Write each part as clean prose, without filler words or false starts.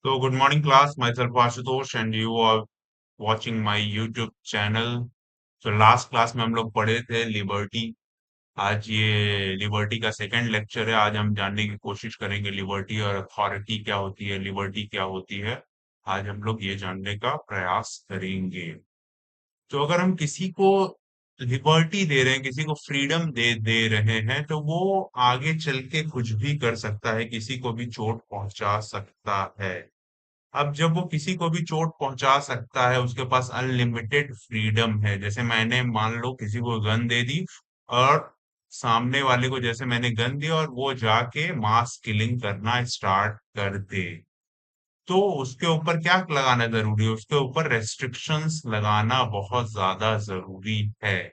So, good morning, class. Myself Ashutosh, and you are watching my YouTube channel. So, last class में हम लोग पढ़े थे liberty. आज ये लिबर्टी का सेकंड लेक्चर है। आज हम जानने की कोशिश करेंगे लिबर्टी और अथॉरिटी क्या होती है, लिबर्टी क्या होती है। आज हम लोग ये जानने का प्रयास करेंगे। तो अगर हम किसी को लिबर्टी दे रहे हैं, किसी को फ्रीडम दे दे रहे हैं, तो वो आगे चल के कुछ भी कर सकता है, किसी को भी चोट पहुंचा सकता है। अब जब वो किसी को भी चोट पहुंचा सकता है, उसके पास अनलिमिटेड फ्रीडम है। जैसे मैंने मान लो किसी को गन दे दी और सामने वाले को जैसे मैंने गन दी और वो जाके मास किलिंग करना स्टार्ट कर दे, तो उसके ऊपर क्या लगाना जरूरी है? उसके ऊपर रेस्ट्रिक्शंस लगाना बहुत ज्यादा जरूरी है।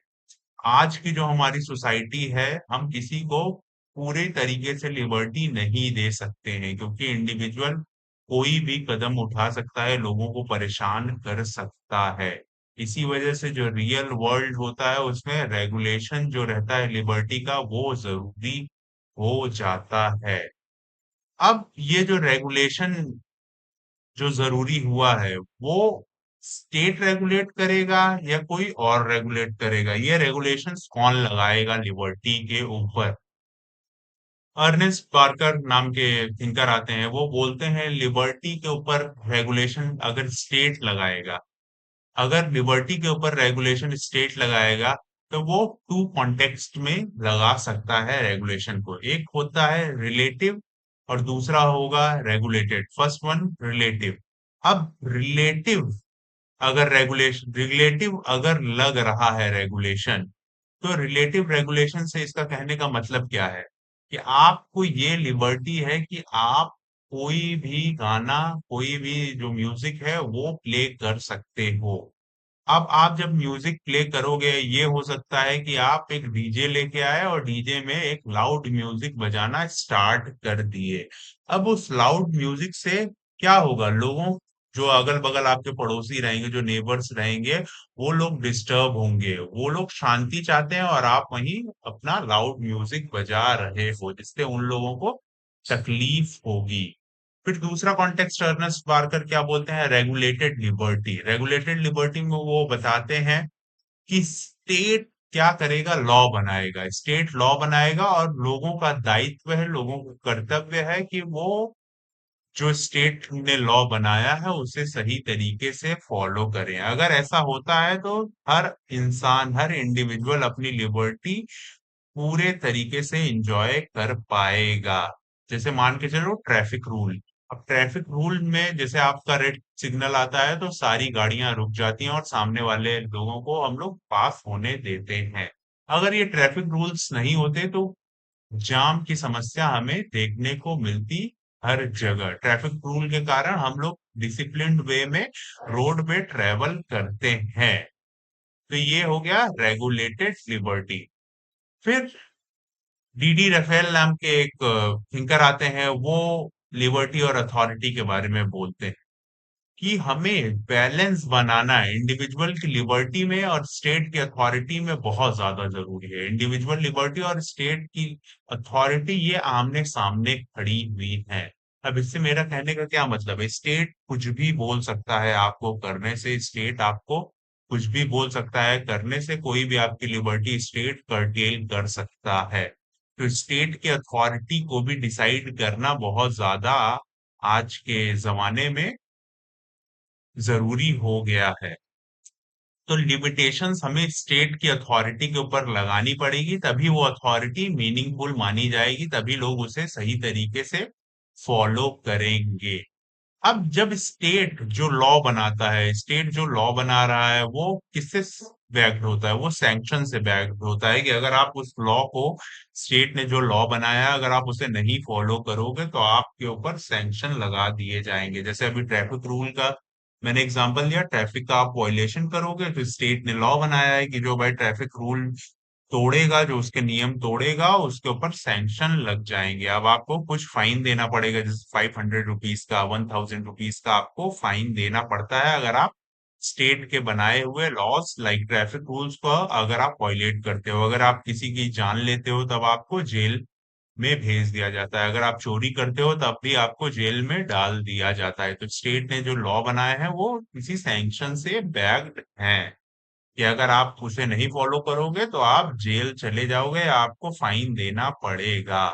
आज की जो हमारी सोसाइटी है, हम किसी को पूरे तरीके से लिबर्टी नहीं दे सकते हैं, क्योंकि इंडिविजुअल कोई भी कदम उठा सकता है, लोगों को परेशान कर सकता है। इसी वजह से जो रियल वर्ल्ड होता है उसमें रेगुलेशन जो रहता है लिबर्टी का, वो जरूरी हो जाता है। अब ये जो रेगुलेशन जो जरूरी हुआ है, वो स्टेट रेगुलेट करेगा या कोई और रेगुलेट करेगा? ये रेगुलेशंस कौन लगाएगा लिबर्टी के ऊपर? अर्नेस्ट पार्कर नाम के थिंकर आते हैं, वो बोलते हैं लिबर्टी के ऊपर रेगुलेशन अगर स्टेट लगाएगा, अगर लिबर्टी के ऊपर रेगुलेशन स्टेट लगाएगा, तो वो टू कॉन्टेक्स्ट में लगा सकता है रेगुलेशन को। एक होता है रिलेटिव और दूसरा होगा रेगुलेटेड। First one relative. अब रिलेटिव अगर लग रहा है रेगुलेशन, तो रिलेटिव रेगुलेशन से इसका कहने का मतलब क्या है? कि आपको ये लिबर्टी है कि आप कोई भी गाना, कोई भी जो म्यूजिक है वो प्ले कर सकते हो। अब आप जब म्यूजिक प्ले करोगे, ये हो सकता है कि आप एक डीजे लेके आए और डीजे में एक लाउड म्यूजिक बजाना स्टार्ट कर दिए। अब उस लाउड म्यूजिक से क्या होगा? लोगों, जो अगल बगल आपके पड़ोसी रहेंगे, जो नेबर्स रहेंगे, वो लोग डिस्टर्ब होंगे, वो लोग शांति चाहते हैं और आप वहीं अपना लाउड म्यूजिक बजा रहे हो, जिससे उन लोगों को तकलीफ होगी। फिर दूसरा कॉन्टेक्स्ट अर्नेस्ट बार्कर क्या बोलते हैं? Regulated liberty. रेगुलेटेड लिबर्टी में वो बताते हैं कि स्टेट क्या करेगा? लॉ बनाएगा। स्टेट लॉ बनाएगा और लोगों का दायित्व है, लोगों का कर्तव्य है कि वो जो स्टेट ने लॉ बनाया है उसे सही तरीके से फॉलो करें। अगर ऐसा होता है तो हर इंसान, हर इंडिविजुअल अपनी लिबर्टी पूरे तरीके से एंजॉय कर पाएगा। जैसे मान के चलो ट्रैफिक रूल। अब ट्रैफिक रूल में जैसे आपका रेड सिग्नल आता है तो सारी गाड़ियां रुक जाती हैं और सामने वाले लोगों को हम लोग पास होने देते हैं। अगर ये ट्रैफिक रूल्स नहीं होते तो जाम की समस्या हमें देखने को मिलती हर जगह। ट्रैफिक रूल के कारण हम लोग डिसिप्लिन्ड वे में रोड पे ट्रेवल करते हैं। तो ये हो गया रेगुलेटेड लिबर्टी। फिर डीडी रफेल नाम के एक थिंकर आते हैं, वो लिबर्टी और अथॉरिटी के बारे में बोलते हैं कि हमें बैलेंस बनाना है इंडिविजुअल की लिबर्टी में और स्टेट की अथॉरिटी में, बहुत ज्यादा जरूरी है। इंडिविजुअल लिबर्टी और स्टेट की अथॉरिटी ये आमने सामने खड़ी हुई है। अब इससे मेरा कहने का क्या मतलब है? स्टेट कुछ भी बोल सकता है आपको करने से, स्टेट आपको कुछ भी बोल सकता है करने से, कोई भी आपकी लिबर्टी स्टेट कर्टेल कर सकता है। तो स्टेट के अथॉरिटी को भी डिसाइड करना बहुत ज्यादा आज के जमाने में जरूरी हो गया है। तो लिमिटेशंस हमें स्टेट की अथॉरिटी के ऊपर लगानी पड़ेगी, तभी वो अथॉरिटी मीनिंगफुल मानी जाएगी, तभी लोग उसे सही तरीके से फॉलो करेंगे। अब जब स्टेट जो लॉ बनाता है, स्टेट जो लॉ बना रहा है, वो किससे बैक्ड होता है? वो सैंक्शन से बैक्ड होता है कि अगर आप उस लॉ को, स्टेट ने जो लॉ बनाया है, अगर आप उसे नहीं फॉलो करोगे तो आपके ऊपर सैंक्शन लगा दिए जाएंगे। जैसे अभी ट्रैफिक रूल का मैंने एग्जांपल दिया, ट्रैफिक का आप वायलेशन करोगे तो स्टेट ने लॉ बनाया है कि जो भाई ट्रैफिक रूल तोड़ेगा, जो उसके नियम तोड़ेगा, उसके ऊपर सैंक्शन लग जाएंगे। अब आपको कुछ फाइन देना पड़ेगा, जैसे 500 रुपीज का, 1000 रुपीज का आपको फाइन देना पड़ता है अगर आप स्टेट के बनाए हुए लॉस लाइक ट्रैफिक रूल्स को अगर आप वायलेट करते हो। अगर आप किसी की जान लेते हो तब आपको जेल में भेज दिया जाता है। अगर आप चोरी करते हो तब भी आपको जेल में डाल दिया जाता है। तो स्टेट ने जो लॉ बनाए हैं वो किसी सैंक्शन से बैक्ड हैं कि अगर आप उसे नहीं फॉलो करोगे तो आप जेल चले जाओगे, आपको फाइन देना पड़ेगा।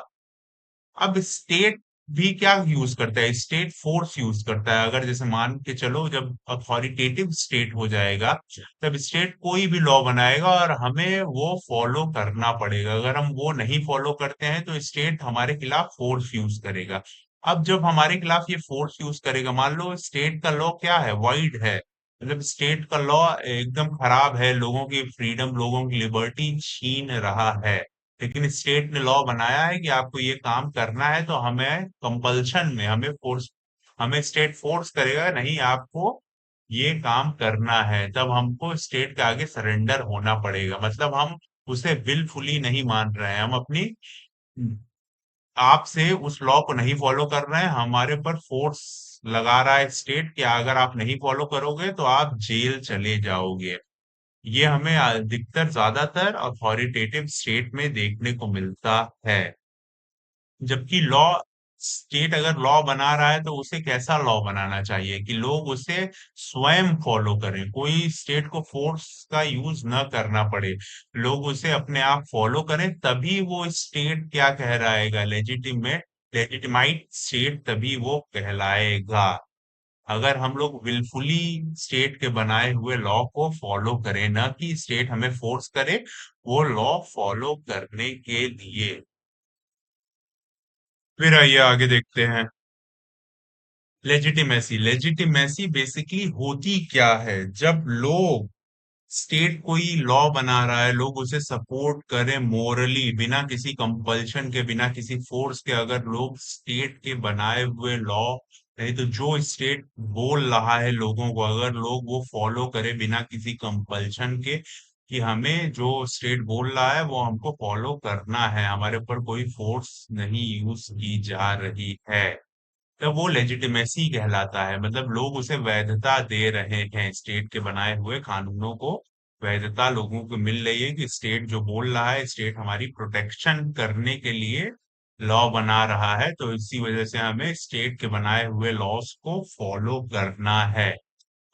अब स्टेट भी क्या यूज करता है, स्टेट फोर्स यूज करता है। अगर जैसे मान के चलो जब अथॉरिटेटिव स्टेट हो जाएगा तब स्टेट कोई भी लॉ बनाएगा और हमें वो फॉलो करना पड़ेगा। अगर हम वो नहीं फॉलो करते हैं तो स्टेट हमारे खिलाफ फोर्स यूज करेगा। अब जब हमारे खिलाफ ये फोर्स यूज करेगा, मान लो स्टेट का लॉ क्या है, वाइड है, मतलब स्टेट का लॉ एकदम खराब है, लोगों की फ्रीडम, लोगों की लिबर्टी छीन रहा है, लेकिन स्टेट ने लॉ बनाया है कि आपको ये काम करना है, तो हमें कंपल्शन में, हमें फोर्स, हमें स्टेट फोर्स करेगा, नहीं आपको ये काम करना है, तब हमको स्टेट के आगे सरेंडर होना पड़ेगा। मतलब हम उसे विलफुली नहीं मान रहे हैं, हम अपनी आप से उस लॉ को नहीं फॉलो कर रहे हैं, हमारे ऊपर फोर्स लगा रहा है स्टेट कि अगर आप नहीं फॉलो करोगे तो आप जेल चले जाओगे। ये हमें अधिकतर, ज्यादातर अथॉरिटेटिव स्टेट में देखने को मिलता है। जबकि लॉ, स्टेट अगर लॉ बना रहा है तो उसे कैसा लॉ बनाना चाहिए कि लोग उसे स्वयं फॉलो करें, कोई स्टेट को फोर्स का यूज न करना पड़े, लोग उसे अपने आप फॉलो करें, तभी वो स्टेट क्या कहलाएगा, लेजिटिमेट, लेजिटिमाइट स्टेट तभी वो कहलाएगा। अगर हम लोग विलफुली स्टेट के बनाए हुए लॉ को फॉलो करें, ना कि स्टेट हमें फोर्स करे वो लॉ फॉलो करने के लिए। फिर आइए आगे देखते हैं। लेजिटिमेसी, लेजिटिमेसी बेसिकली होती क्या है, जब लोग, स्टेट कोई लॉ बना रहा है, लोग उसे सपोर्ट करें मोरली, बिना किसी कंपल्शन के, बिना किसी फोर्स के, अगर लोग स्टेट के बनाए हुए लॉ, नहीं तो जो स्टेट बोल रहा है लोगों को, अगर लोग वो फॉलो करें बिना किसी कंपल्शन के कि हमें जो स्टेट बोल रहा है वो हमको फॉलो करना है, हमारे ऊपर कोई फोर्स नहीं यूज की जा रही है, तो वो लेजिटिमेसी कहलाता है। मतलब लोग उसे वैधता दे रहे हैं, स्टेट के बनाए हुए कानूनों को वैधता लोगों को मिल रही है कि स्टेट जो बोल रहा है, स्टेट हमारी प्रोटेक्शन करने के लिए लॉ बना रहा है, तो इसी वजह से हमें स्टेट के बनाए हुए लॉस को फॉलो करना है।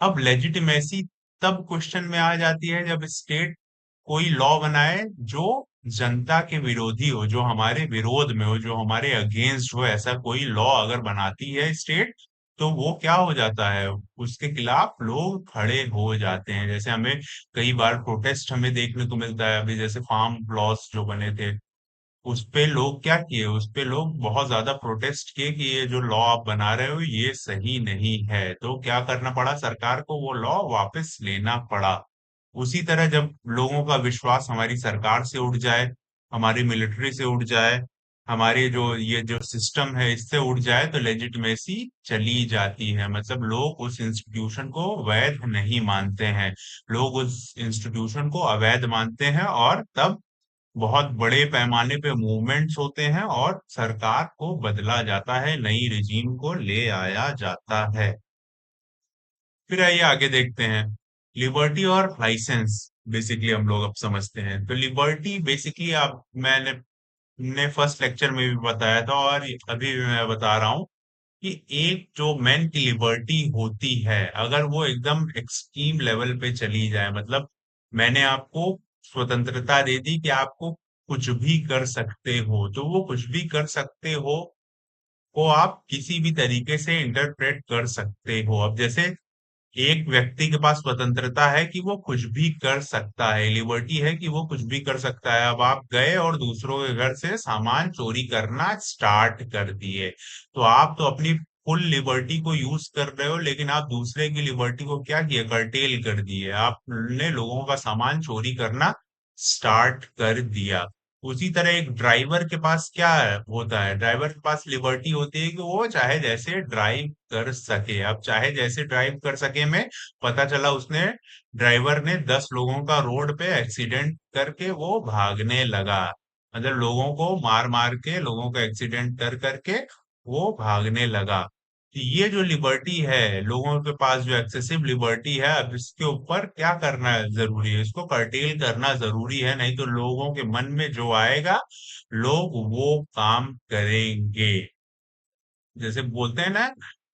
अब लेजिटिमेसी तब क्वेश्चन में आ जाती है जब स्टेट कोई लॉ बनाए जो जनता के विरोधी हो, जो हमारे विरोध में हो, जो हमारे अगेंस्ट हो, ऐसा कोई लॉ अगर बनाती है स्टेट, तो वो क्या हो जाता है, उसके खिलाफ लोग खड़े हो जाते हैं। जैसे हमें कई बार प्रोटेस्ट हमें देखने को मिलता है, अभी जैसे फार्म लॉस जो बने थे, उस पे लोग क्या किए, उस पे लोग बहुत ज्यादा प्रोटेस्ट किए कि ये जो लॉ आप बना रहे हो ये सही नहीं है, तो क्या करना पड़ा, सरकार को वो लॉ वापस लेना पड़ा। उसी तरह जब लोगों का विश्वास हमारी सरकार से उठ जाए, हमारी मिलिट्री से उठ जाए, हमारे जो ये जो सिस्टम है इससे उठ जाए, तो लेजिटिमेसी चली जाती है। मतलब लोग उस इंस्टीट्यूशन को वैध नहीं मानते हैं, लोग उस इंस्टीट्यूशन को अवैध मानते हैं, और तब बहुत बड़े पैमाने पे मूवमेंट्स होते हैं और सरकार को बदला जाता है, नई रिजीम को ले आया जाता है। फिर आइए आगे देखते हैं, लिबर्टी और लाइसेंस। बेसिकली हम लोग अब समझते हैं, तो लिबर्टी बेसिकली, आप, मैंने ने फर्स्ट लेक्चर में भी बताया था और अभी भी मैं बता रहा हूँ कि एक जो मैन की लिबर्टी होती है, अगर वो एकदम एक्सट्रीम लेवल पे चली जाए, मतलब मैंने आपको स्वतंत्रता दे दी कि आपको कुछ भी कर सकते हो, तो वो कुछ भी कर सकते हो को आप किसी भी तरीके से इंटरप्रेट कर सकते हो। अब जैसे एक व्यक्ति के पास स्वतंत्रता है कि वो कुछ भी कर सकता है, लिबर्टी है कि वो कुछ भी कर सकता है। अब आप गए और दूसरों के घर से सामान चोरी करना स्टार्ट कर दिए, तो आप तो अपनी फुल लिबर्टी को यूज कर रहे हो, लेकिन आप दूसरे की लिबर्टी को क्या किया, कर्टेल कर दिए, आपने लोगों का सामान चोरी करना स्टार्ट कर दिया। उसी तरह एक ड्राइवर के पास क्या होता है, ड्राइवर के पास लिबर्टी होती है कि वो चाहे जैसे ड्राइव कर सके। अब चाहे जैसे ड्राइव कर सके में पता चला उसने, ड्राइवर ने 10 लोगों का रोड पे एक्सीडेंट करके वो भागने लगा, मतलब लोगों को मार मार के, लोगों का एक्सीडेंट कर करके वो भागने लगा। ये जो लिबर्टी है, लोगों के पास जो एक्सेसिव लिबर्टी है, अब इसके ऊपर क्या करना जरूरी है, इसको कर्टेल करना जरूरी है, नहीं तो लोगों के मन में जो आएगा, लोग वो काम करेंगे। जैसे बोलते हैं ना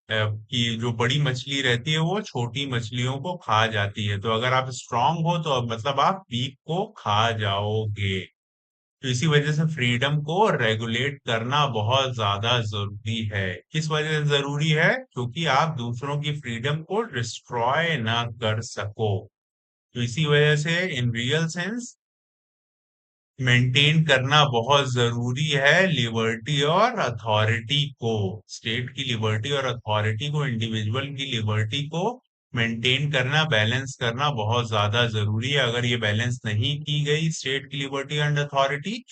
कि जो बड़ी मछली रहती है वो छोटी मछलियों को खा जाती है, तो अगर आप स्ट्रांग हो तो मतलब आप वीक को खा जाओगे। तो इसी वजह से फ्रीडम को रेगुलेट करना बहुत ज्यादा जरूरी है। किस वजह से जरूरी है? क्योंकि आप दूसरों की फ्रीडम को डिस्ट्रॉय ना कर सको। तो इसी वजह से इन रियल सेंस मेंटेन करना बहुत जरूरी है लिबर्टी और अथॉरिटी को। स्टेट की लिबर्टी और अथॉरिटी को, इंडिविजुअल की लिबर्टी को मेंटेन करना, बैलेंस करना बहुत ज्यादा जरूरी है। अगर ये बैलेंस नहीं की गई, स्टेट की लिबर्टी एंड अथॉरिटी,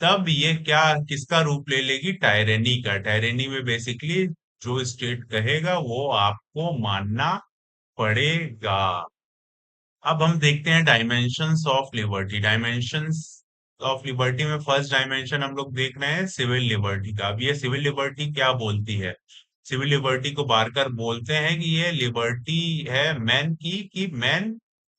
तब ये क्या, किसका रूप ले लेगी? टायरेनी का। टायरेनी में बेसिकली जो स्टेट कहेगा वो आपको मानना पड़ेगा। अब हम देखते हैं dimensions of liberty. Dimensions of liberty में फर्स्ट डायमेंशन हम लोग देख रहे हैं सिविल लिबर्टी का। अब ये सिविल लिबर्टी क्या बोलती है? सिविल लिबर्टी को बारकर बोलते हैं कि ये लिबर्टी है मैन की, कि मैन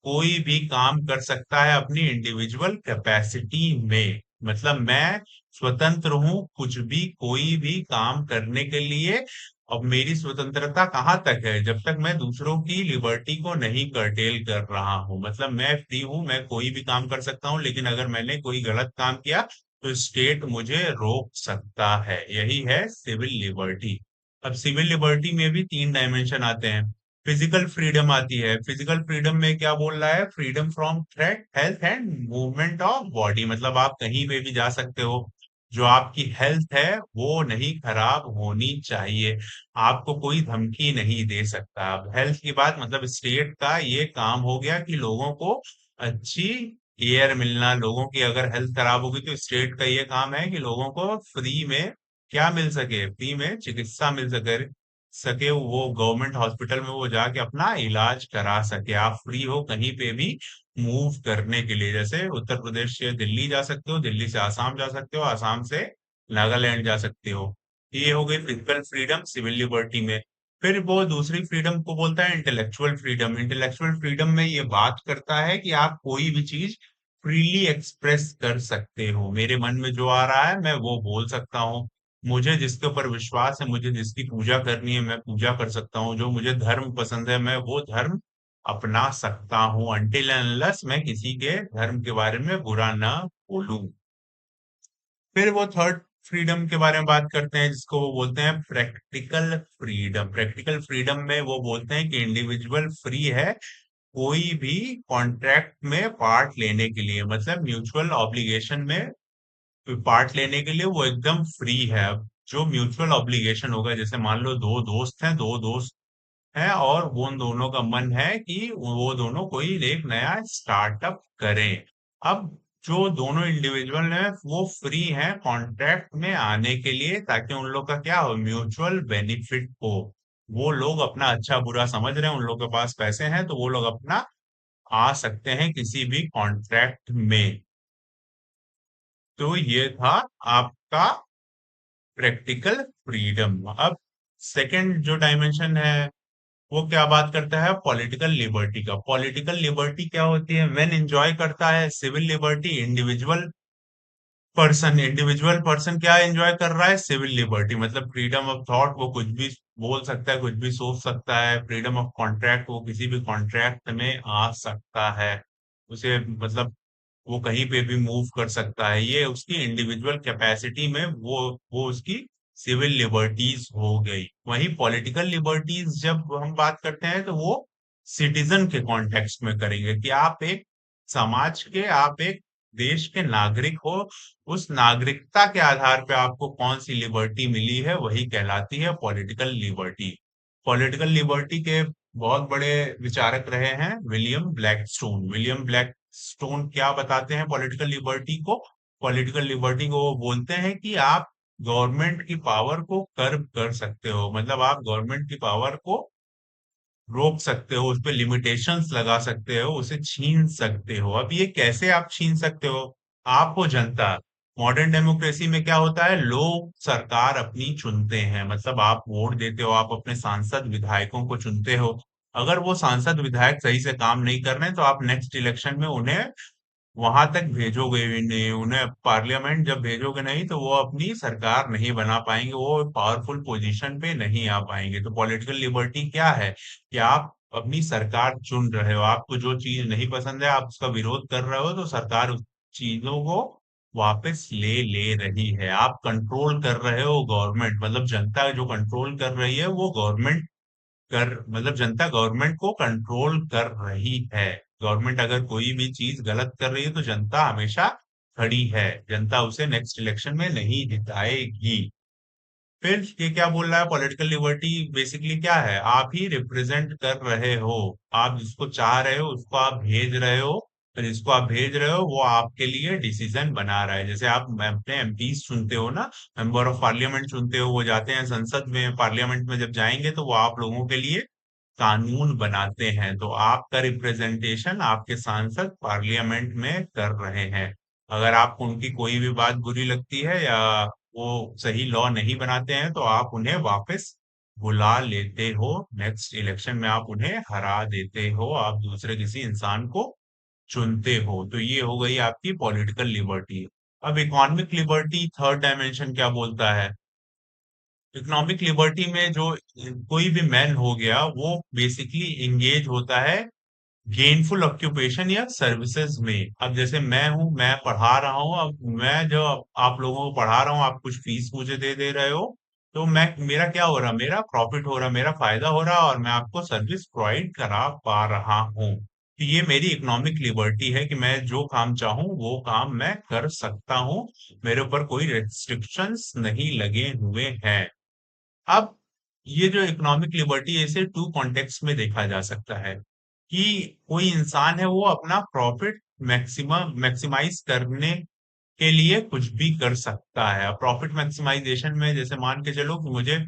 कोई भी काम कर सकता है अपनी इंडिविजुअल कैपेसिटी में। मतलब मैं स्वतंत्र हूँ कुछ भी, कोई भी काम करने के लिए। अब मेरी स्वतंत्रता कहाँ तक है? जब तक मैं दूसरों की लिबर्टी को नहीं कर्टेल कर रहा हूँ। मतलब मैं फ्री हूँ, मैं कोई भी काम कर सकता हूँ, लेकिन अगर मैंने कोई गलत काम किया तो स्टेट मुझे रोक सकता है। यही है सिविल लिबर्टी। अब सिविल लिबर्टी में भी तीन डायमेंशन आते हैं। फिजिकल फ्रीडम आती है। फिजिकल फ्रीडम में क्या बोल रहा है? Freedom from threat, health and movement of body. मतलब आप कहीं पे भी जा सकते हो, जो आपकी हेल्थ है वो नहीं खराब होनी चाहिए, आपको कोई धमकी नहीं दे सकता। अब हेल्थ की बात, मतलब स्टेट का ये काम हो गया कि लोगों को अच्छी एयर मिलना। लोगों की अगर हेल्थ खराब होगी तो स्टेट का ये काम है कि लोगों को फ्री में क्या मिल सके? फ्री में चिकित्सा मिल सके वो गवर्नमेंट हॉस्पिटल में वो जाके अपना इलाज करा सके। आप फ्री हो कहीं पे भी मूव करने के लिए। जैसे उत्तर प्रदेश से दिल्ली जा सकते हो, दिल्ली से आसाम जा सकते हो, आसाम से नागालैंड जा सकते हो। ये हो गई फिजिकल फ्रीडम सिविल लिबर्टी में। फिर वो दूसरी फ्रीडम को बोलता है इंटेलेक्चुअल फ्रीडम। इंटेलेक्चुअल फ्रीडम में ये बात करता है कि आप कोई भी चीज फ्रीली एक्सप्रेस कर सकते हो। मेरे मन में जो आ रहा है मैं वो बोल सकता हूँ। मुझे जिसके ऊपर विश्वास है, मुझे जिसकी पूजा करनी है, मैं पूजा कर सकता हूँ। जो मुझे धर्म पसंद है, मैं वो धर्म अपना सकता हूँ, अनटिल अनलेस मैं किसी के धर्म के बारे में बुरा ना बोलूं। फिर वो थर्ड फ्रीडम के बारे में बात करते हैं, जिसको वो बोलते हैं प्रैक्टिकल फ्रीडम। प्रैक्टिकल फ्रीडम में वो बोलते हैं कि इंडिविजुअल फ्री है कोई भी कॉन्ट्रैक्ट में पार्ट लेने के लिए, मतलब म्यूचुअल ऑब्लिगेशन में पार्ट लेने के लिए वो एकदम फ्री है। अब जो म्यूचुअल ऑब्लिगेशन होगा, जैसे मान लो दो दोस्त हैं और वो उन दोनों का मन है कि वो दोनों कोई एक नया स्टार्टअप करें। अब जो दोनों इंडिविजुअल हैं वो फ्री हैं कॉन्ट्रैक्ट में आने के लिए, ताकि उन लोग का क्या हो, म्यूचुअल बेनिफिट हो। वो लोग अपना अच्छा बुरा समझ रहे हैं, उन लोग के पास पैसे हैं, तो वो लोग अपना आ सकते हैं किसी भी कॉन्ट्रैक्ट में। तो ये था आपका प्रैक्टिकल फ्रीडम। अब सेकंड जो डायमेंशन है वो क्या बात करता है? पॉलिटिकल लिबर्टी का। पॉलिटिकल लिबर्टी क्या होती है? मैन एंजॉय करता है सिविल लिबर्टी। इंडिविजुअल पर्सन क्या एंजॉय कर रहा है? सिविल लिबर्टी, मतलब फ्रीडम ऑफ थॉट, वो कुछ भी बोल सकता है, कुछ भी सोच सकता है। फ्रीडम ऑफ कॉन्ट्रैक्ट, वो किसी भी कॉन्ट्रैक्ट में आ सकता है। उसे मतलब वो कहीं पे भी मूव कर सकता है। ये उसकी इंडिविजुअल कैपेसिटी में वो उसकी सिविल लिबर्टीज हो गई। वहीं पॉलिटिकल लिबर्टीज जब हम बात करते हैं तो वो सिटीजन के कॉन्टेक्स्ट में करेंगे, कि आप एक समाज के, आप एक देश के नागरिक हो। उस नागरिकता के आधार पे आपको कौन सी लिबर्टी मिली है, वही कहलाती है पॉलिटिकल लिबर्टी। पॉलिटिकल लिबर्टी के बहुत बड़े विचारक रहे हैं विलियम ब्लैकस्टोन। विलियम ब्लैकस्टोन क्या बताते हैं पॉलिटिकल लिबर्टी को? पॉलिटिकल लिबर्टी को वो बोलते हैं कि आप गवर्नमेंट की पावर को कर्ब कर सकते हो, मतलब आप गवर्नमेंट की पावर को रोक सकते हो, उस पे लिमिटेशंस लगा सकते हो, उसे छीन सकते हो। अब ये कैसे आप छीन सकते हो? आप हो जनता, मॉडर्न डेमोक्रेसी में क्या होता है, लोग सरकार अपनी चुनते हैं, मतलब आप वोट देते हो, आप अपने सांसद विधायकों को चुनते हो। अगर वो सांसद विधायक सही से काम नहीं कर रहे हैं तो आप नेक्स्ट इलेक्शन में उन्हें वहां तक भेजोगे भी नहीं, उन्हें पार्लियामेंट जब भेजोगे नहीं तो वो अपनी सरकार नहीं बना पाएंगे, वो पावरफुल पोजीशन पे नहीं आ पाएंगे। तो पॉलिटिकल लिबर्टी क्या है कि आप अपनी सरकार चुन रहे हो, आपको जो चीज नहीं पसंद है आप उसका विरोध कर रहे हो, तो सरकार उस चीजों को वापस ले रही है। आप कंट्रोल कर रहे हो गवर्नमेंट, मतलब जनता जो कंट्रोल कर रही है वो गवर्नमेंट कर मतलब जनता गवर्नमेंट को कंट्रोल कर रही है। गवर्नमेंट अगर कोई भी चीज गलत कर रही है तो जनता हमेशा खड़ी है, जनता उसे नेक्स्ट इलेक्शन में नहीं जिताएगी। फिर ये क्या बोल रहा है, पॉलिटिकल लिबर्टी बेसिकली क्या है, आप ही रिप्रेजेंट कर रहे हो, आप जिसको चाह रहे हो उसको आप भेज रहे हो, तो जिसको आप भेज रहे हो वो आपके लिए डिसीजन बना रहा है। जैसे आप अपने एमपीज चुनते हो ना, मेंबर ऑफ पार्लियामेंट चुनते हो, वो जाते हैं संसद में, पार्लियामेंट में जब जाएंगे तो वो आप लोगों के लिए कानून बनाते हैं। तो आपका रिप्रेजेंटेशन आपके सांसद पार्लियामेंट में कर रहे हैं। अगर आपको उनकी कोई भी बात बुरी लगती है या वो सही लॉ नहीं बनाते हैं तो आप उन्हें वापस बुला लेते हो, नेक्स्ट इलेक्शन में आप उन्हें हरा देते हो, आप दूसरे किसी इंसान को चुनते हो। तो ये हो गई आपकी पॉलिटिकल लिबर्टी। अब इकोनॉमिक लिबर्टी थर्ड डायमेंशन क्या बोलता है, इकोनॉमिक लिबर्टी में जो कोई भी मैन हो गया वो बेसिकली एंगेज होता है गेनफुल ऑक्यूपेशन या सर्विसेज में। अब जैसे मैं हूं, मैं पढ़ा रहा हूं, अब मैं जो आप लोगों को पढ़ा रहा हूं, आप कुछ फीस मुझे दे रहे हो, तो मैं मेरा क्या हो रहा, मेरा प्रॉफिट हो रहा, मेरा फायदा हो रहा, और मैं आपको सर्विस प्रोवाइड करा पा रहा हूं। तो ये मेरी इकोनॉमिक लिबर्टी है कि मैं जो काम चाहूं वो काम मैं कर सकता हूं, मेरे ऊपर कोई रेस्ट्रिक्शंस नहीं लगे हुए हैं। अब ये जो इकोनॉमिक लिबर्टी है इसे टू कॉन्टेक्स्ट में देखा जा सकता है कि कोई इंसान है वो अपना प्रॉफिट मैक्सिमाइज करने के लिए कुछ भी कर सकता है। प्रॉफिट मैक्सिमाइजेशन में जैसे मान के चलो कि मुझे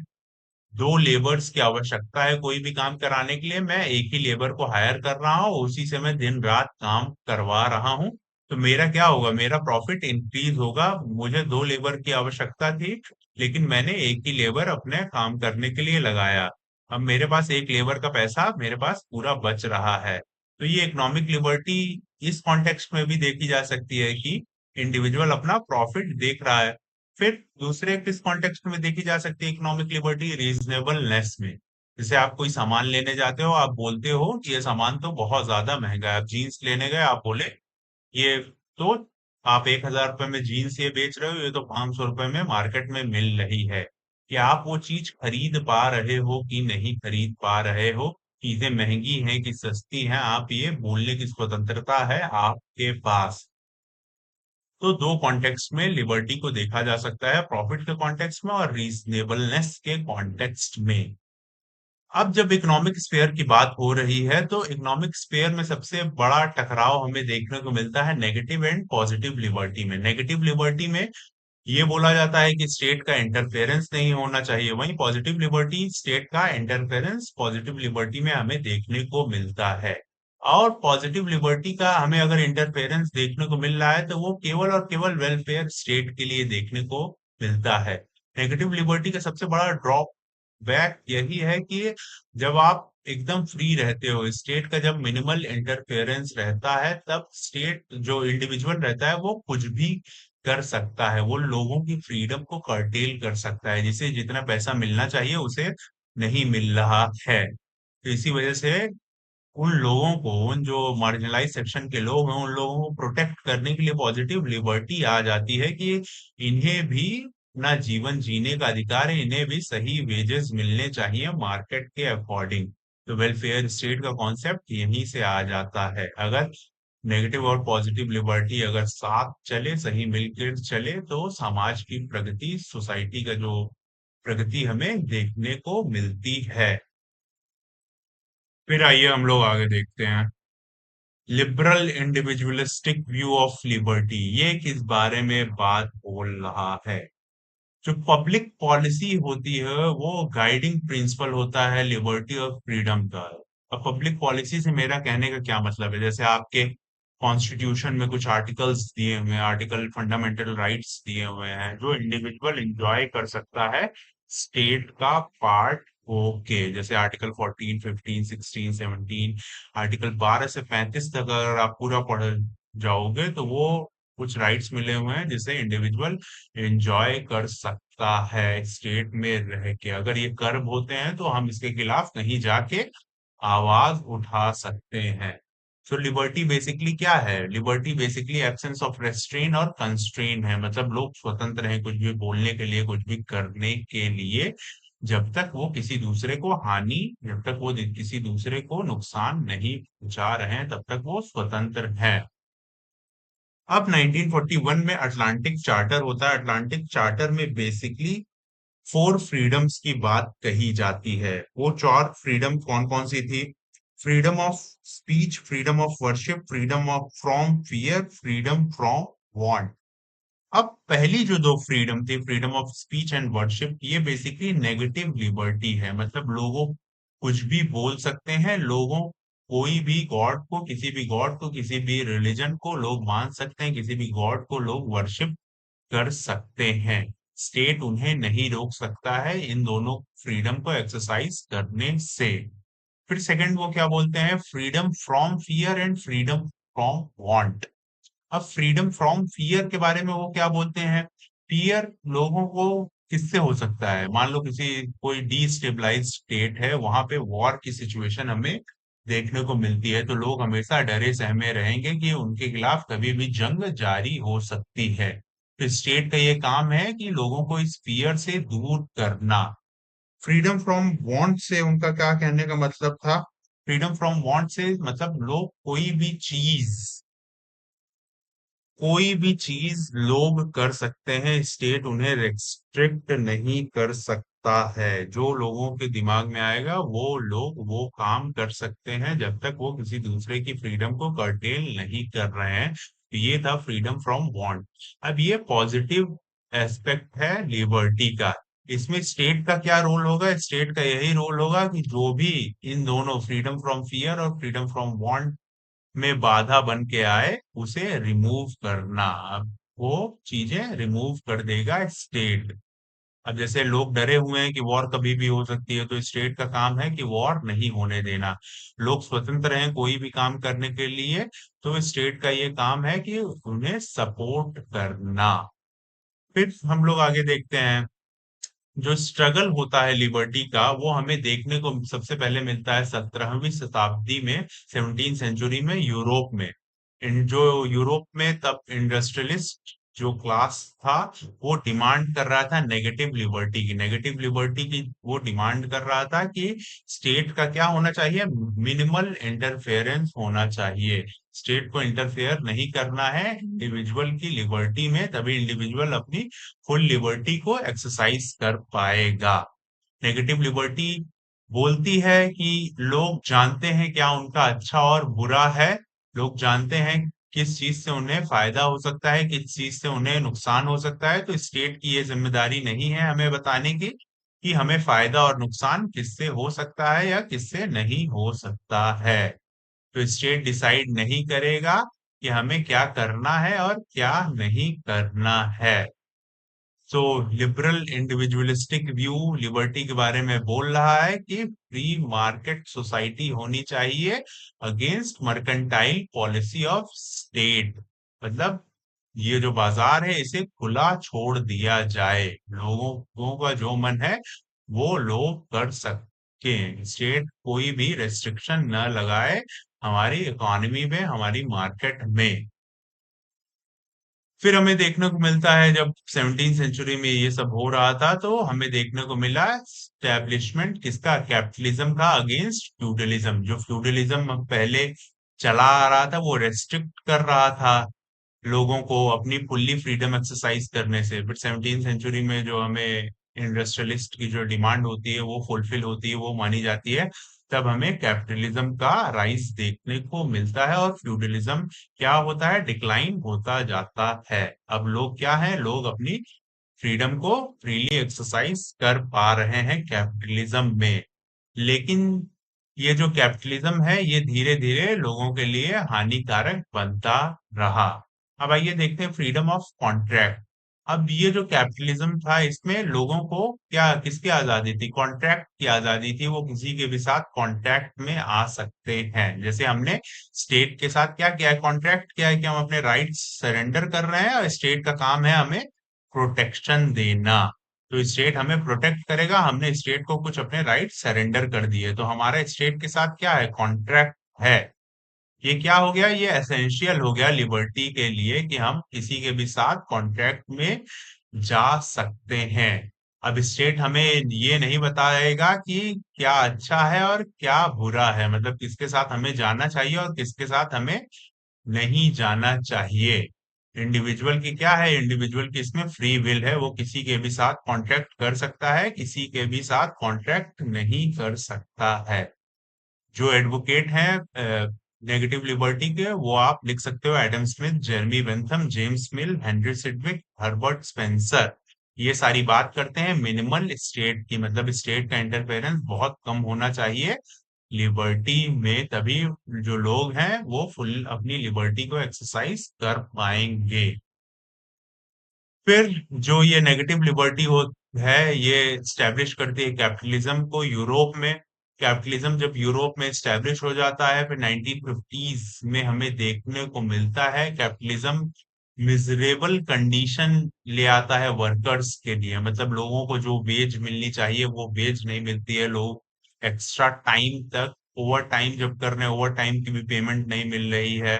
दो लेबर्स की आवश्यकता है कोई भी काम कराने के लिए, मैं एक ही लेबर को हायर कर रहा हूँ, उसी से मैं दिन रात काम करवा रहा हूँ। तो मेरा क्या होगा, मेरा प्रॉफिट इंक्रीज होगा। मुझे दो लेबर की आवश्यकता थी लेकिन मैंने एक ही लेबर अपने काम करने के लिए लगाया, अब मेरे पास एक लेबर का पैसा मेरे पास पूरा बच रहा है। तो ये इकोनॉमिक लिबर्टी इस कॉन्टेक्स्ट में भी देखी जा सकती है कि इंडिविजुअल अपना प्रॉफिट देख रहा है। फिर दूसरे किस कॉन्टेक्स्ट में देखी जा सकती है इकोनॉमिक लिबर्टी, रीजनेबलनेस में। जैसे आप कोई सामान लेने जाते हो, आप बोलते हो कि ये सामान तो बहुत ज्यादा महंगा है, आप जीन्स लेने गए, आप बोले ये तो आप 1,000 रुपए में जीन्स ये बेच रहे हो, ये तो 500 रुपए में मार्केट में मिल रही है। क्या आप वो चीज खरीद पा रहे हो कि नहीं खरीद पा रहे हो, चीजें महंगी हैं कि सस्ती हैं, आप ये बोलने की स्वतंत्रता है आपके पास। तो दो कॉन्टेक्स्ट में लिबर्टी को देखा जा सकता है, प्रॉफिट के कॉन्टेक्स्ट में और रीजनेबलनेस के कॉन्टेक्स्ट में। अब जब इकोनॉमिक स्फेयर की बात हो रही है तो इकोनॉमिक स्फेयर में सबसे बड़ा टकराव हमें देखने को मिलता है नेगेटिव एंड पॉजिटिव लिबर्टी में। नेगेटिव लिबर्टी में ये बोला जाता है कि स्टेट का इंटरफेरेंस नहीं होना चाहिए, वहीं पॉजिटिव लिबर्टी स्टेट का इंटरफेरेंस पॉजिटिव लिबर्टी में हमें देखने को मिलता है। और पॉजिटिव लिबर्टी का हमें अगर इंटरफेरेंस देखने को मिल रहा है तो वो केवल और केवल वेलफेयर स्टेट के लिए देखने को मिलता है। नेगेटिव लिबर्टी का सबसे बड़ा ड्रॉप बैक यही है कि जब आप एकदम फ्री रहते हो, स्टेट का जब मिनिमल इंटरफेरेंस रहता है, तब स्टेट जो इंडिविजुअल रहता है वो कुछ भी कर सकता है, वो लोगों की फ्रीडम को कर्टेल कर सकता है, जिसे जितना पैसा मिलना चाहिए उसे नहीं मिल रहा है। तो इसी वजह से उन लोगों को, उन जो मार्जिनलाइज सेक्शन के लोग हैं, उन लोगों को प्रोटेक्ट करने के लिए पॉजिटिव लिबर्टी आ जाती है कि इन्हें भी अपना जीवन जीने का अधिकार है, इन्हें भी सही वेजेस मिलने चाहिए मार्केट के अकॉर्डिंग। तो वेलफेयर स्टेट का कॉन्सेप्ट यहीं से आ जाता है। अगर नेगेटिव और पॉजिटिव लिबर्टी अगर साथ चले, सही मिलकर चले, तो समाज की प्रगति, सोसाइटी का जो प्रगति हमें देखने को मिलती है। फिर आइए हम लोग आगे देखते हैं, liberal individualistic view of liberty ये किस बारे में बात बोल रहा है। जो पब्लिक पॉलिसी होती है वो गाइडिंग प्रिंसिपल होता है लिबर्टी और फ्रीडम का। अब पब्लिक पॉलिसी से मेरा कहने का क्या मतलब है, जैसे आपके कॉन्स्टिट्यूशन में कुछ आर्टिकल्स दिए हुए हैं, आर्टिकल फंडामेंटल राइट्स दिए हुए हैं जो इंडिविजुअल एंजॉय कर सकता है स्टेट का पार्ट होके, जैसे आर्टिकल 14, 15, 16, 17, आर्टिकल 12 से 35 तक अगर आप पूरा पढ़ जाओगे तो वो कुछ राइट्स मिले हुए हैं जिसे इंडिविजुअल एंजॉय कर सकता है स्टेट में रह के। अगर ये कर्व होते हैं तो हम इसके खिलाफ कहीं जाके आवाज उठा सकते हैं। तो लिबर्टी बेसिकली क्या है? Liberty basically absence of restrain और कंस्ट्रेन है, मतलब लोग स्वतंत्र हैं कुछ भी बोलने के लिए, कुछ भी करने के लिए, जब तक वो किसी दूसरे को हानि, जब तक वो किसी दूसरे को नुकसान नहीं पहुंचा रहे हैं, तब तक वो स्वतंत्र हैं। अब 1941 में अटलांटिक चार्टर होता है। अटलांटिक चार्टर में बेसिकली 4 फ्रीडम्स की बात कही जाती है। वो 4 फ्रीडम कौन कौन सी थी? Freedom of speech, freedom of worship, freedom of from fear, freedom from want. अब पहली जो 2 फ्रीडम थी, freedom of speech and worship, ये बेसिकली नेगेटिव लिबर्टी है, मतलब लोगों कुछ भी बोल सकते हैं, लोगों कोई भी गॉड को, किसी भी गॉड को, किसी भी रिलीजन को लोग मान सकते हैं, किसी भी गॉड को लोग वर्शिप कर सकते हैं। स्टेट उन्हें नहीं रोक सकता है इन दोनों फ्रीडम को एक्सरसाइज करने से। फिर सेकंड वो क्या बोलते हैं? Freedom from fear and freedom from want. अब फ्रीडम फ्रॉम फियर के बारे में वो क्या बोलते हैं? फियर लोगों को किससे हो सकता है? मान लो किसी कोई डिस्टेबलाइज्ड स्टेट है, वहां पे वॉर की सिचुएशन हमें देखने को मिलती है, तो लोग हमेशा डरे सहमे रहेंगे कि उनके खिलाफ कभी भी जंग जारी हो सकती है। तो स्टेट का ये काम है कि लोगों को इस फियर से दूर करना। फ्रीडम फ्रॉम वांट से उनका क्या कहने का मतलब था? फ्रीडम फ्रॉम वांट से मतलब लोग कोई भी चीज लोग कर सकते हैं, स्टेट उन्हें रेस्ट्रिक्ट नहीं कर सकता है। जो लोगों के दिमाग में आएगा वो लोग वो काम कर सकते हैं, जब तक वो किसी दूसरे की फ्रीडम को कर्टेल नहीं कर रहे हैं। तो ये था फ्रीडम फ्रॉम वांट। अब ये पॉजिटिव एस्पेक्ट है लिबर्टी का। इसमें स्टेट का क्या रोल होगा? स्टेट का यही रोल होगा कि जो भी इन दोनों फ्रीडम फ्रॉम फियर और फ्रीडम फ्रॉम वांट में बाधा बन के आए, उसे रिमूव करना। अब वो चीजें रिमूव कर देगा स्टेट। अब जैसे लोग डरे हुए हैं कि वॉर कभी भी हो सकती है, तो स्टेट का काम है कि वॉर नहीं होने देना। लोग स्वतंत्र हैं कोई भी काम करने के लिए, तो स्टेट का ये काम है कि उन्हें सपोर्ट करना। फिर हम लोग आगे देखते हैं, जो स्ट्रगल होता है लिबर्टी का वो हमें देखने को सबसे पहले मिलता है 17वीं शताब्दी में, 17th सेंचुरी में यूरोप में। जो यूरोप में तब इंडस्ट्रियलिस्ट जो क्लास था, वो डिमांड कर रहा था नेगेटिव लिबर्टी की वो डिमांड कर रहा था कि स्टेट का क्या होना चाहिए? मिनिमल इंटरफेरेंस होना चाहिए। स्टेट को इंटरफेयर नहीं करना है इंडिविजुअल की लिबर्टी में, तभी इंडिविजुअल अपनी फुल लिबर्टी को एक्सरसाइज कर पाएगा। नेगेटिव लिबर्टी बोलती है कि लोग जानते हैं क्या उनका अच्छा और बुरा है, लोग जानते हैं किस चीज से उन्हें फायदा हो सकता है, किस चीज से उन्हें नुकसान हो सकता है। तो स्टेट की ये जिम्मेदारी नहीं है हमें बताने की कि हमें फायदा और नुकसान किससे हो सकता है या किससे नहीं हो सकता है। तो स्टेट डिसाइड नहीं करेगा कि हमें क्या करना है और क्या नहीं करना है। सो लिबरल इंडिविजुअलिस्टिक व्यू लिबर्टी के बारे में बोल रहा है कि फ्री मार्केट सोसाइटी होनी चाहिए against mercantile policy of state. मतलब ये जो बाजार है इसे खुला छोड़ दिया जाए, लोगों का जो मन है वो लोग कर सके, स्टेट कोई भी रेस्ट्रिक्शन न लगाए हमारी इकोनॉमी में, हमारी मार्केट में। फिर हमें देखने को मिलता है जब 17th सेंचुरी में ये सब हो रहा था, तो हमें देखने को मिला स्टैब्लिशमेंट किसका? कैपिटलिज्म का अगेंस्ट फ्यूडलिज्म। जो फ्यूडलिज्म पहले चला आ रहा था वो रेस्ट्रिक्ट कर रहा था लोगों को अपनी फुल्ली फ्रीडम एक्सरसाइज करने से। फिर 17th सेंचुरी में जो हमें इंडस्ट्रियलिस्ट की जो डिमांड होती है वो फुलफिल होती है, वो मानी जाती है, तब हमें कैपिटलिज्म का राइज देखने को मिलता है और फ्यूडलिज्म क्या होता है? डिक्लाइन होता जाता है। अब लोग क्या है, लोग अपनी फ्रीडम को फ्रीली एक्सरसाइज कर पा रहे हैं कैपिटलिज्म में। लेकिन ये जो कैपिटलिज्म है ये धीरे धीरे लोगों के लिए हानिकारक बनता रहा। अब आइए देखते हैं फ्रीडम ऑफ कॉन्ट्रैक्ट। अब ये जो कैपिटलिज्म था इसमें लोगों को क्या किसकी आजादी थी? कॉन्ट्रैक्ट की आजादी थी। वो किसी के भी साथ कॉन्ट्रैक्ट में आ सकते हैं। जैसे हमने स्टेट के साथ क्या किया है? कॉन्ट्रैक्ट किया है कि हम अपने राइट्स सरेंडर कर रहे हैं और स्टेट का काम है हमें प्रोटेक्शन देना। तो स्टेट हमें प्रोटेक्ट करेगा। हमने स्टेट को कुछ अपने राइट सरेंडर कर दिए, तो हमारा स्टेट के साथ क्या है? कॉन्ट्रैक्ट है। ये क्या हो गया? ये एसेंशियल हो गया लिबर्टी के लिए कि हम किसी के भी साथ कॉन्ट्रैक्ट में जा सकते हैं। अब स्टेट हमें ये नहीं बताएगा कि क्या अच्छा है और क्या बुरा है, मतलब किसके साथ हमें जाना चाहिए और किसके साथ हमें नहीं जाना चाहिए। इंडिविजुअल की क्या है? इंडिविजुअल की इसमें फ्री विल है। वो किसी के भी साथ कॉन्ट्रैक्ट कर सकता है, किसी के भी साथ कॉन्ट्रैक्ट नहीं कर सकता है। जो एडवोकेट हैं नेगेटिव लिबर्टी के, वो आप लिख सकते हो Adam Smith, Jeremy Bentham, James मिल, हेनरी सिडविक, हर्बर्ट स्पेंसर। ये सारी बात करते हैं मिनिमल स्टेट की, मतलब स्टेट का इंटरफेरेंस बहुत कम होना चाहिए लिबर्टी में, तभी जो लोग हैं वो फुल अपनी लिबर्टी को एक्सरसाइज कर पाएंगे। फिर जो ये नेगेटिव लिबर्टी हो है, ये स्टैब्लिश करती है कैपिटलिज्म को यूरोप में। कैपिटलिज्म जब यूरोप में स्टैब्लिश हो जाता है फिर 1950s में हमें देखने को मिलता है कैपिटलिज्म मिजरेबल कंडीशन ले आता है वर्कर्स के लिए। मतलब लोगों को जो वेज मिलनी चाहिए वो वेज नहीं मिलती है। लोग एक्स्ट्रा टाइम तक ओवर टाइम जब कर रहे हैं, ओवर टाइम की भी पेमेंट नहीं मिल रही है।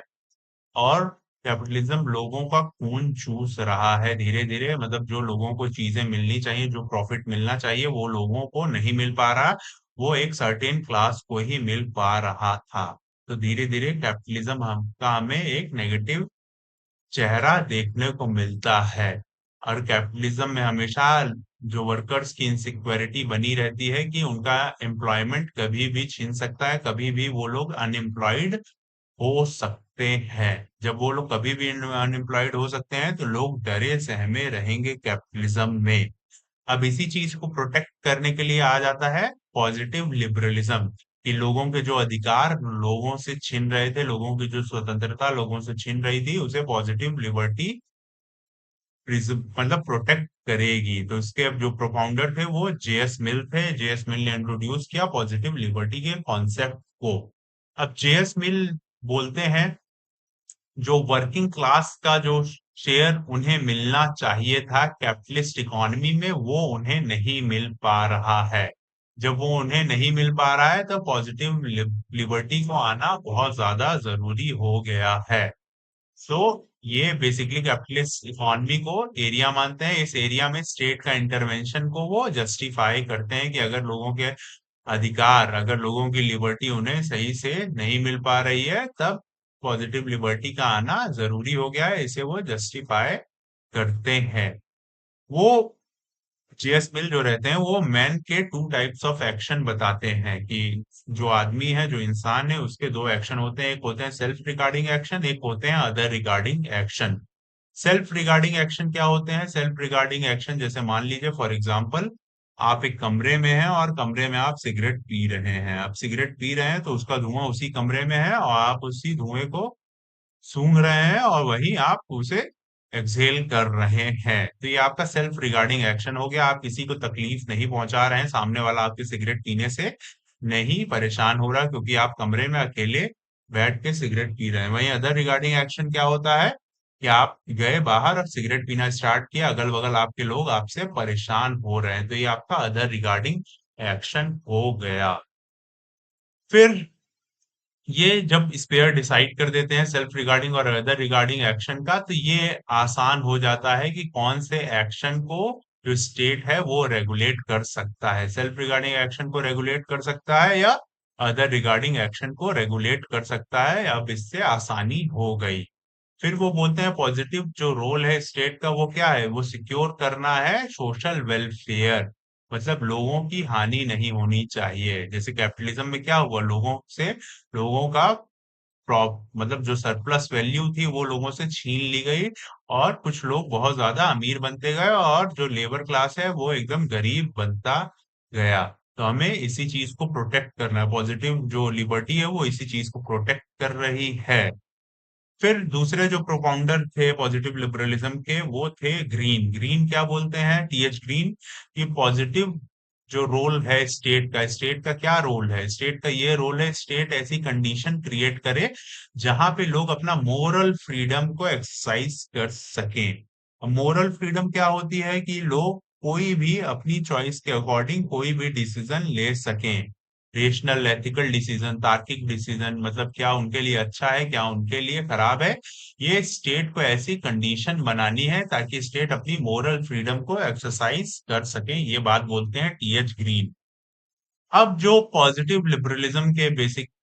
और कैपिटलिज्म लोगों का खून चूस रहा है धीरे धीरे। मतलब जो लोगों को चीजें मिलनी चाहिए, जो प्रॉफिट मिलना चाहिए, वो लोगों को नहीं मिल पा रहा। वो एक सर्टेन क्लास को ही मिल पा रहा था। तो धीरे धीरे कैपिटलिज्म हमें एक नेगेटिव चेहरा देखने को मिलता है। और कैपिटलिज्म में हमेशा जो वर्कर्स की इनसिक्योरिटी बनी रहती है कि उनका एम्प्लॉयमेंट कभी भी छीन सकता है, कभी भी वो लोग अनएम्प्लॉयड हो सकते हैं। जब वो लोग कभी भी अनएम्प्लॉयड हो सकते हैं तो लोग डरे सहमे रहेंगे कैपिटलिज्म में। अब इसी चीज को प्रोटेक्ट करने के लिए आ जाता है पॉजिटिव लिबरलिज्म, कि लोगों के जो अधिकार लोगों से छीन रहे थे, लोगों की जो स्वतंत्रता लोगों से छीन रही थी, उसे पॉजिटिव लिबर्टी मतलब प्रोटेक्ट करेगी। तो इसके अब जो प्रोफाउंडर थे वो जेएस मिल थे। जेएस मिल ने इंट्रोड्यूस किया पॉजिटिव लिबर्टी के कॉन्सेप्ट को। अब जेएस मिल बोलते हैं जो वर्किंग क्लास का जो शेयर उन्हें मिलना चाहिए था कैपिटलिस्ट इकोनॉमी में, वो उन्हें नहीं मिल पा रहा है। जब वो उन्हें नहीं मिल पा रहा है तो पॉजिटिव लिबर्टी को आना बहुत ज्यादा जरूरी हो गया है। सो ये बेसिकली कैपिटलिस्ट इकोनॉमी को एरिया मानते हैं। इस एरिया में स्टेट का इंटरवेंशन को वो जस्टिफाई करते हैं कि अगर लोगों के अधिकार, अगर लोगों की लिबर्टी उन्हें सही से नहीं मिल पा रही है, तब पॉजिटिव लिबर्टी का आना जरूरी हो गया है। इसे वो जस्टिफाई करते हैं। वो जेएस मिल जो रहते हैं वो मैन के टू टाइप्स ऑफ एक्शन बताते हैं कि जो आदमी है, जो इंसान है, उसके दो एक्शन होते हैं। एक होते हैं सेल्फ रिगार्डिंग एक्शन, एक होते हैं other regarding action. Self regarding action क्या होते हैं? सेल्फ रिगार्डिंग एक्शन जैसे मान लीजिए फॉर एग्जांपल आप एक कमरे में हैं और कमरे में आप सिगरेट पी रहे हैं। आप सिगरेट पी रहे हैं तो उसका धुआं उसी कमरे में है और आप उसी धुएं को सूंघ रहे हैं और वही आप उसे एक्सहेल कर रहे हैं। तो ये आपका सेल्फ रिगार्डिंग एक्शन हो गया। आप किसी को तकलीफ नहीं पहुंचा रहे हैं, सामने वाला आपके सिगरेट पीने से नहीं परेशान हो रहा क्योंकि आप कमरे में अकेले बैठ के सिगरेट पी रहे हैं। वहीं अदर रिगार्डिंग एक्शन क्या होता है कि आप गए बाहर और सिगरेट पीना स्टार्ट किया, अगल बगल आपके लोग आपसे परेशान हो रहे हैं, तो ये आपका अदर रिगार्डिंग एक्शन हो गया। फिर ये जब स्पेयर डिसाइड कर देते हैं सेल्फ रिगार्डिंग और अदर रिगार्डिंग एक्शन का, तो ये आसान हो जाता है कि कौन से एक्शन को जो स्टेट है वो रेगुलेट कर सकता है। सेल्फ रिगार्डिंग एक्शन को रेगुलेट कर सकता है या अदर रिगार्डिंग एक्शन को रेगुलेट कर सकता है। अब इससे आसानी हो गई। फिर वो बोलते हैं पॉजिटिव जो रोल है स्टेट का वो क्या है? वो सिक्योर करना है सोशल वेलफेयर। मतलब लोगों की हानि नहीं होनी चाहिए। जैसे कैपिटलिज्म में क्या हुआ, लोगों से लोगों का मतलब जो सरप्लस वैल्यू थी वो लोगों से छीन ली गई और कुछ लोग बहुत ज्यादा अमीर बनते गए और जो लेबर क्लास है वो एकदम गरीब बनता गया। तो हमें इसी चीज को प्रोटेक्ट करना है। पॉजिटिव जो लिबर्टी है वो इसी चीज को प्रोटेक्ट कर रही है। फिर दूसरे जो प्रोपाउंडर थे पॉजिटिव लिबरलिज्म के वो थे ग्रीन। ग्रीन क्या बोलते हैं, टीएच ग्रीन, कि पॉजिटिव जो रोल है स्टेट का क्या रोल है, स्टेट का ये रोल है, स्टेट ऐसी कंडीशन क्रिएट करे जहां पे लोग अपना मोरल फ्रीडम को एक्सरसाइज कर सकें। मोरल फ्रीडम क्या होती है कि लोग कोई भी अपनी चॉइस के अकॉर्डिंग कोई भी डिसीजन ले सकें। रेशनल एथिकल डिसीजन, तार्किक डिसीजन, मतलब क्या उनके लिए अच्छा है क्या उनके लिए खराब है, ये स्टेट को ऐसी कंडीशन बनानी है ताकि स्टेट अपनी मोरल फ्रीडम को एक्सरसाइज कर सके। ये बात बोलते हैं टीएच ग्रीन। अब जो पॉजिटिव लिबरलिज्म के बेसिकली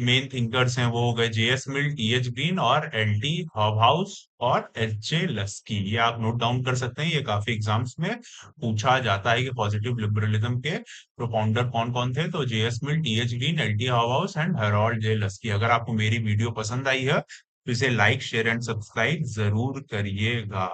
मेन थिंकर्स हैं वो हो गए जेएस मिल, टीएच ग्रीन और एलटी हॉबहाउस और एचजे लस्की। ये आप नोट डाउन कर सकते हैं, ये काफी एग्जाम्स में पूछा जाता है कि पॉजिटिव लिबरलिज्म के प्रोपाउंडर कौन कौन थे। तो JS Mill, TH Green, LT Hobhouse and Harold J Laski. अगर आपको मेरी वीडियो पसंद आई है तो इसे लाइक शेयर एंड सब्सक्राइब जरूर करिएगा।